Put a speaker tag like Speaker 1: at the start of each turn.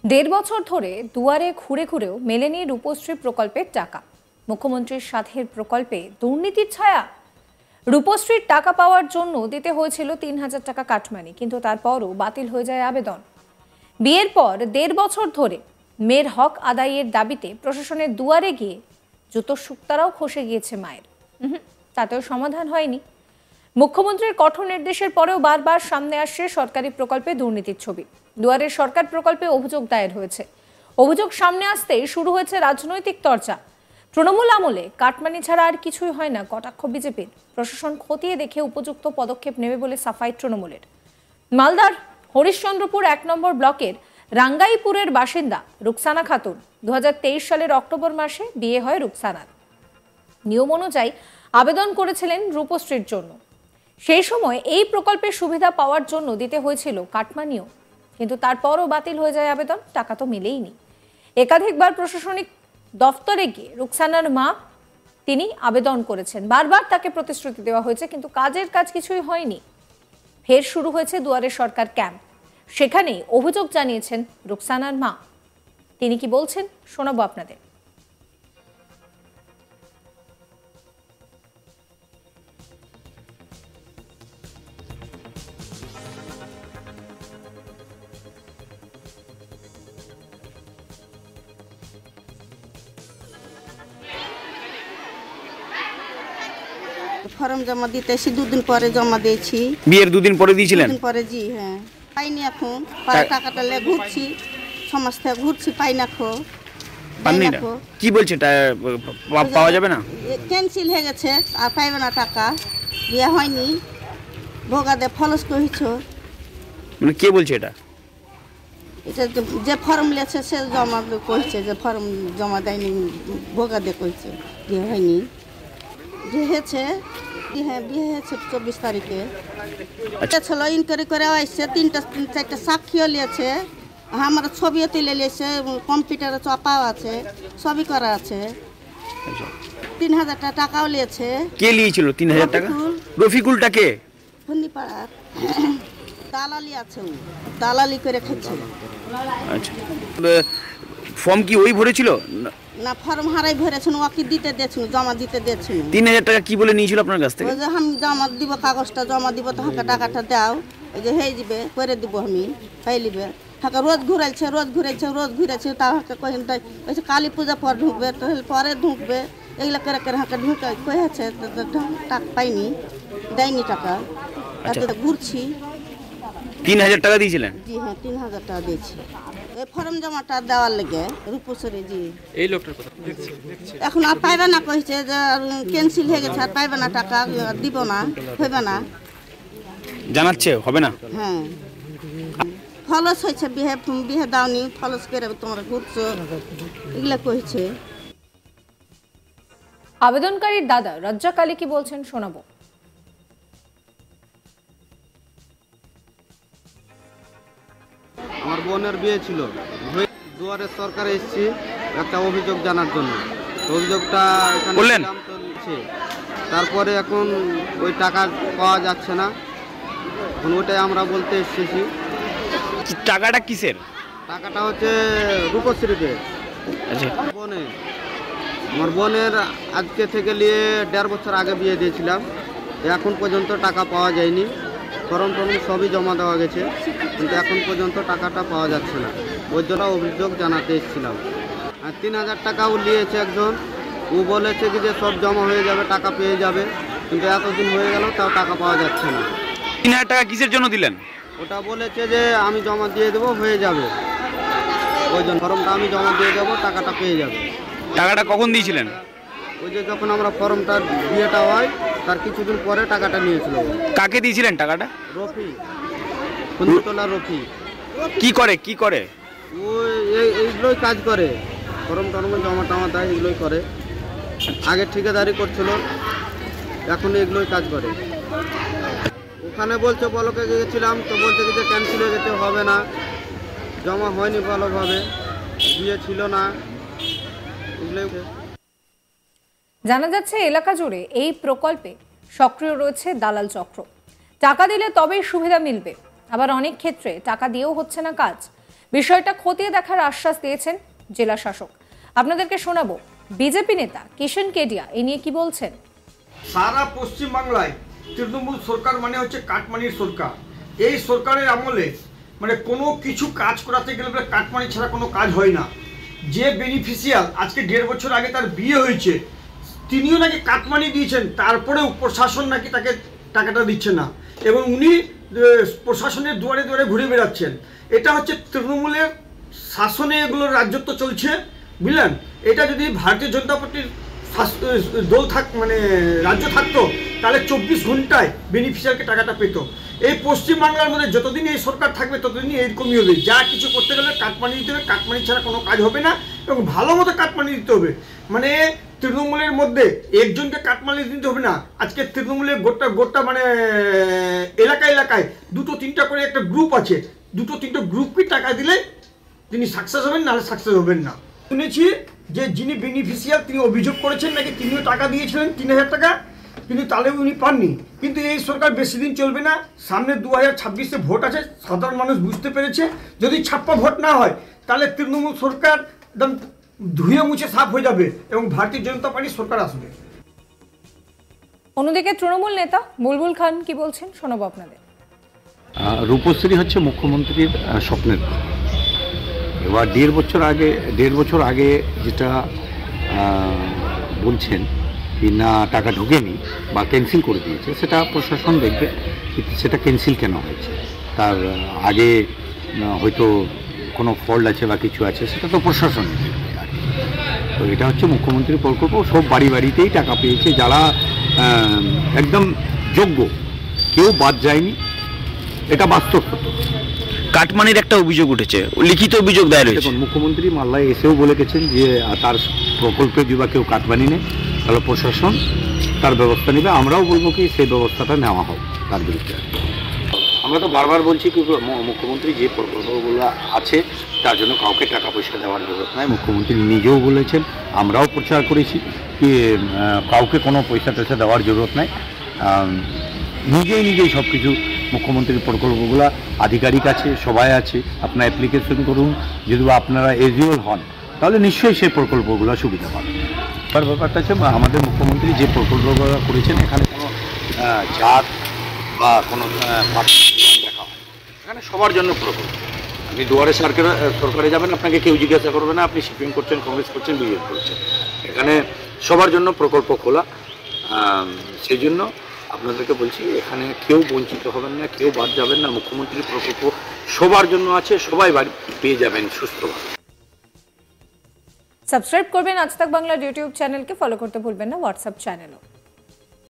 Speaker 1: দেড় বছর ধরে দুয়ারে ঘুরে ঘুরেও মেলেনি রূপশ্রী প্রকল্পের টাকা। মুখ্যমন্ত্রীর সাথের প্রকল্পে দুর্নীতির ছায়া। রূপশ্রীর টাকা পাওয়ার জন্য দিতে হয়েছিল ৩,০০০ টাকা কাটমানি, কিন্তু তারপরও বাতিল হয়ে যায় আবেদন। বিয়ের পর দেড় বছর ধরে মেয়ের হক আদায়ের দাবিতে প্রশাসনের দুয়ারে গিয়ে জুতো শুক্তারাও খসে গিয়েছে মায়ের। তাতেও সমাধান হয়নি। মুখ্যমন্ত্রীর কঠোর নির্দেশের পরেও বারবার সামনে আসছে সরকারি প্রকল্পে দুর্নীতির ছবি। দুয়ারের সরকার প্রকল্পে অভিযোগ দায়ের হয়েছে। অভিযোগ সামনে আসতেই শুরু হয়েছে রাজনৈতিক চর্চা। তৃণমূল আমলে কাটমানি ছাড়া আর কিছুই হয় না কটাক্ষ বিজেপির। প্রশাসন খতিয়ে দেখে উপযুক্ত পদক্ষেপ নেবে বলে সাফাই তৃণমূলের। মালদার হরিশ্চন্দ্রপুর ১ নম্বর ব্লকের রাঙ্গাইপুরের বাসিন্দা রুকসানা খাতুন ২০২৩ সালের অক্টোবর মাসে বিয়ে হয় রুকসানার। নিয়ম অনুযায়ী আবেদন করেছিলেন রূপশ্রীর জন্য। সেই সময় এই প্রকল্পের সুবিধা পাওয়ার জন্য দিতে হয়েছিল কাটমানিও, কিন্তু তারপরও বাতিল হয়ে যায় আবেদন। টাকা তো মিলেইনি। একাধিকবার প্রশাসনিক দফতরে গিয়ে রুকসানার মা তিনি আবেদন করেছেন। বারবার তাকে প্রতিশ্রুতি দেওয়া হয়েছে, কিন্তু কাজের কাজ কিছুই হয়নি। ফের শুরু হয়েছে দুয়ারে সরকার ক্যাম্প। সেখানেই অভিযোগ জানিয়েছেন রুকসানার মা। তিনি কি বলছেন শোনাবো আপনাদের।
Speaker 2: ফর্ম জমা দিতে এসে দুদিন পরে জমা দিয়েছি।
Speaker 3: বিয়ের দুদিন পরে দিয়েছিলেন?
Speaker 2: দুদিন পরে, জি হ্যাঁ। পাইনি এখন, পরে টাকাটা লে ঘুরছি, সমাজ থেকে ঘুরছি, পাই না খো।
Speaker 3: পাননি না? কি বলছে পাওয়া যাবে না?
Speaker 2: ক্যান্সেল হয়ে গেছে, আর পাইবে না টাকা। বিয়ে হয়নি, ভোগাদে ফলস করেছ।
Speaker 3: মানে কে বলছে এটা?
Speaker 2: এটা যে ফর্ম লেছে সে জমা কইছে, যে ফর্ম জমা দেয়নি ভোগাদে কইছে বিয়ে হয়নি। বিয়ে হয়েছে, হ্যাঁ বিয়ে হয়েছে ২৪ তারিখে। এটা ছিল ইনকোয়ারি করে আসছে, ৩-৪টা সাক্ষীও নিয়েছে, আমার ছবিও তুলে নিয়েছে, কম্পিউটারে চাপাও আছে, সবই করা আছে। ৩,০০০ টাকাও নিয়েছে।
Speaker 3: কে নিয়েছিল ৩,০০০ টাকা? রফিকুলটা কে?
Speaker 2: ফন্দিপাড়ার দালালি আছে, দালালি করে খাচ্ছে।
Speaker 3: আচ্ছা, ফর্ম কি ওই ভরেছিল?
Speaker 2: না, ফর্ম হারাই ভরেছেন, ওকে দিতে দিয়েছিল, জমা দিতে দিয়েছিল।
Speaker 3: ৩,০০০ টাকা কি বলে নিয়েছিল আপনার কাছ থেকে?
Speaker 2: ওই যে আমি জমা দিব, কাগজটা জমা দিব, তো হাঁকা টাকাটা দাও, ওই যে হয়ে যাবে, করে দিব আমি, হয়ে নিবে। হাঁকা রোজ ঘুরাইছে, তাও হাঁকা কহিন তাই ওই কালী পূজা পর ঢুকবে, তো পরে ঢুকবে, এগুলো করে করে হাঁকা ঢুকে কয়েছে। টাকা পাইনি, দেয়নি টাকা, ঘুরছি।
Speaker 3: ৩,০০০ টাকা দিয়েছিলেন?
Speaker 2: জি হ্যাঁ, ৩,০০০ টাকা দিয়েছি এই ফর্ম জমাটা দেওয়ার লেগে। রূপসরে জি
Speaker 3: এই লোকটার কথা
Speaker 2: এখন আর পাইবে না, কইছে যে ক্যান্সেল হয়ে গেছে, আর পাইবে না টাকা, দিব না, হইবে না,
Speaker 3: জানাচ্ছে হবে না।
Speaker 2: হ্যাঁ ফলস হয়েছে, বিহে দাওনি, ফলস করে তোমরা ঘুরছো, এগুলো কইছে।
Speaker 1: আবেদনকারীর দাদা রাজ্জাক আলী কি বলছেন শোনাবো।
Speaker 4: আমার বোনের বিয়ে ছিল, দুয়ারে সরকারে এসেছি একটা অভিযোগ জানার জন্য। অভিযোগটা এখানে চলছে, তারপরে এখন ওই টাকা পাওয়া যাচ্ছে না, এখন ওইটাই আমরা বলতে এসেছি।
Speaker 3: টাকাটা কিসের?
Speaker 4: টাকাটা হচ্ছে রূপশ্রীতে। আমার বোনের আজকে থেকে নিয়ে ১.৫ বছর আগে বিয়ে দিয়েছিলাম, এখন পর্যন্ত টাকা পাওয়া যায়নি। ফর্ম সবই জমা দেওয়া গেছে, কিন্তু এখন পর্যন্ত টাকাটা পাওয়া যাচ্ছে না। ওই জন্য অভিযোগ জানাতে এসেছিলাম। আর ৩,০০০ টাকাও নিয়েছে একজন, ও বলেছে কি যে সব জমা হয়ে যাবে, টাকা পেয়ে যাবে, কিন্তু এতদিন হয়ে গেল তাও টাকা পাওয়া যাচ্ছে না।
Speaker 3: ৩,০০০ টাকা কিসের জন্য দিলেন?
Speaker 4: ওটা বলেছে যে আমি জমা দিয়ে দেবো, হয়ে যাবে, ওই জন্য ফর্মটা আমি জমা দিয়ে দেবো, টাকাটা পেয়ে যাবে।
Speaker 3: টাকাটা কখন দিয়েছিলেন?
Speaker 4: ওই যে যখন আমরা ফর্মটা বিয়েটা হয় তার কিছুদিন পরে টাকাটা নিয়েছিল।
Speaker 3: কাকে দিয়েছিলেন টাকাটা?
Speaker 4: রফি, কুন্দতলা রফি।
Speaker 3: কি করে?
Speaker 4: ওই এইগুলোই কাজ করে, ফর্ম টর্ম জমা টমা দেয়, এগুলোই করে। আগে ঠিকাদারি করছিল, এখন এগুলোই কাজ করে। ওখানে বলছে বলকে গিয়েছিলাম, তো বলছে কি যে ক্যান্সেল হয়ে যেতে, হবে না, জমা হয়নি ভালোভাবে, বিয়ে ছিল না, এগুলোই।
Speaker 1: জানা যাচ্ছে এলাকা জুড়ে এই প্রকল্পে সক্রিয় রয়েছে দালাল চক্র। টাকা দিলে তবেই সুবিধা মিলবে, আবার অনেক ক্ষেত্রে টাকা দিয়েও হচ্ছে না কাজ। বিষয়টা খতিয়ে দেখার আশ্বাস দিয়েছেন জেলা শাসক। আপনাদেরকে শোনাবো বিজেপি নেতা কিষণ কেডিয়া এ নিয়ে কি বলছেন।
Speaker 5: সারা পশ্চিমবাংলায় তৃণমূল সরকার মানে হচ্ছে কাটমানির সরকার। এই সরকারের আমলে মানে কোনো কিছু কাজ করাতে গেলে কাটমানি ছাড়া কোনো কাজ হয় না। যে বেনিফিশিয়াল আজকে 1.5 বছর আগে তার বিয়ে হয়েছে, তিনিও নাকি কাটমানি দিয়েছেন, তারপরেও প্রশাসন নাকি তাকে টাকাটা দিচ্ছে না এবং উনি প্রশাসনের দুয়ারে দুয়ারে ঘুরে বেড়াচ্ছেন। এটা হচ্ছে তৃণমূলের শাসনে এগুলোর রাজত্ব চলছে, বুঝলেন। এটা যদি ভারতীয় জনতা পার্টির দল রাজ্য থাকতো তাহলে 24 ঘন্টায় বেনিফিশিয়ারকে টাকাটা পেত। এই পশ্চিমবাংলার মধ্যে যতদিন এই সরকার থাকবে ততদিন এরকমই হবে। যা কিছু করতে গেলে কাটমানি দিতে হবে, কাটমানি ছাড়া কোনো কাজ হবে না এবং ভালো মতো কাটমানি দিতে হবে। মানে তৃণমূলের মধ্যে একজনকে কাটমানি দিতে হবে না। আজকে তৃণমূলের গোটা এলাকায় 2-3টা করে একটা গ্রুপ আছে, 2-3টা গ্রুপকে টাকা দিলে তিনি সাকসেস হবেন, নাহলে সাকসেস হবেন না। শুনেছি যে যিনি বেনিফিশিয়ার তিনি অভিযোগ করেছেন নাকি তিনিও টাকা দিয়েছিলেন 3000 টাকা, কিন্তু তাহলেও উনি পাননি। কিন্তু এই সরকার বেশি দিন চলবে না। সামনে 2026-এ ভোট আছে, সাধারণ মানুষ বুঝতে পেরেছে। যদি ছাপ্পা ভোট না হয় তাহলে তৃণমূল সরকার একদম ধুয়ে মুছে সাফ হয়ে যাবে এবং ভারতীয় জনতা পার্টির সরকার আসবে।
Speaker 1: অন্যদিকে তৃণমূল নেতা বুলবুল খান কি বলছেন শোনাবো আপনাদের।
Speaker 6: রূপশ্রী হচ্ছে মুখ্যমন্ত্রীর স্বপ্নের। এবার 1.5 বছর আগে যেটা বলছেন কি না টাকা ঢোকেনি বা ক্যান্সেল করে দিয়েছে, সেটা প্রশাসন দেখবে সেটা ক্যান্সেল কেন হয়েছে। তার আগে হয়তো কোনো ফল্ট আছে বা কিছু আছে, সেটা তো প্রশাসন দেখবে আর কি। তো এটা হচ্ছে মুখ্যমন্ত্রীর প্রকল্প। সব বাড়িতেই টাকা পেয়েছে, যারা একদম যোগ্য, কেউ বাদ যায়নি। এটা বাস্তব হতো।
Speaker 3: কাটমানির একটা অভিযোগ উঠেছে, লিখিত অভিযোগ দায়ের হয়েছে।
Speaker 6: দেখুন, মুখ্যমন্ত্রী মাল্লায় এসেও বলে গেছেন যে তার প্রকল্পে যদি কেউ কাটমানি নেয় তাহলে প্রশাসন তার ব্যবস্থা নেবে। আমরাও বলবো কি সেই ব্যবস্থাটা নেওয়া হোক তার বিরুদ্ধে। আমরা তো বারবার বলছি কি মুখ্যমন্ত্রী যে প্রকল্পগুলো আছে তার জন্য কাউকে টাকা পয়সা দেওয়ার জরুরত নাই। মুখ্যমন্ত্রী নিজেও বলেছেন, আমরাও প্রচার করেছি কি কাউকে কোনো পয়সা টয়সা দেওয়ার জরুরত নাই। নিজেই সব কিছু মুখ্যমন্ত্রীর প্রকল্পগুলো আধিকারিক আছে, সবাই আছে। আপনারা অ্যাপ্লিকেশন করুন, যদি আপনারা এলিজিবল হন তাহলে নিশ্চয়ই সেই প্রকল্পগুলো সুবিধা পাবেন। আর ব্যাপারটা হচ্ছে আমাদের মুখ্যমন্ত্রী যে প্রকল্পগুলো করেছেন এখানে কোনো জাত বা কোনো দেখা হয়, এখানে সবার জন্য প্রকল্প। আপনি দুয়ারে সরকারে যাবেন, আপনাকে কেউ জিজ্ঞাসা করবে না আপনি সিপিএম করছেন, কংগ্রেস করছেন, বিজেপি করছেন। এখানে সবার জন্য প্রকল্প খোলা। সেই জন্য আপনাদেরকে বলছি এখানে কেউ বঞ্চিত হবেন না, কেউ বাদ যাবেন না। মুখ্যমন্ত্রীর প্রকল্প সবার জন্য আছে, সবাই বাড়ি পেয়ে যাবেন সুস্থভাবে।
Speaker 1: সাবস্ক্রাইব করবেন আজ তাক বাংলার ইউটিউব চ্যানেলকে, ফলো করতে ভুলবেন না হোয়াটসঅ্যাপ চ্যানেলও।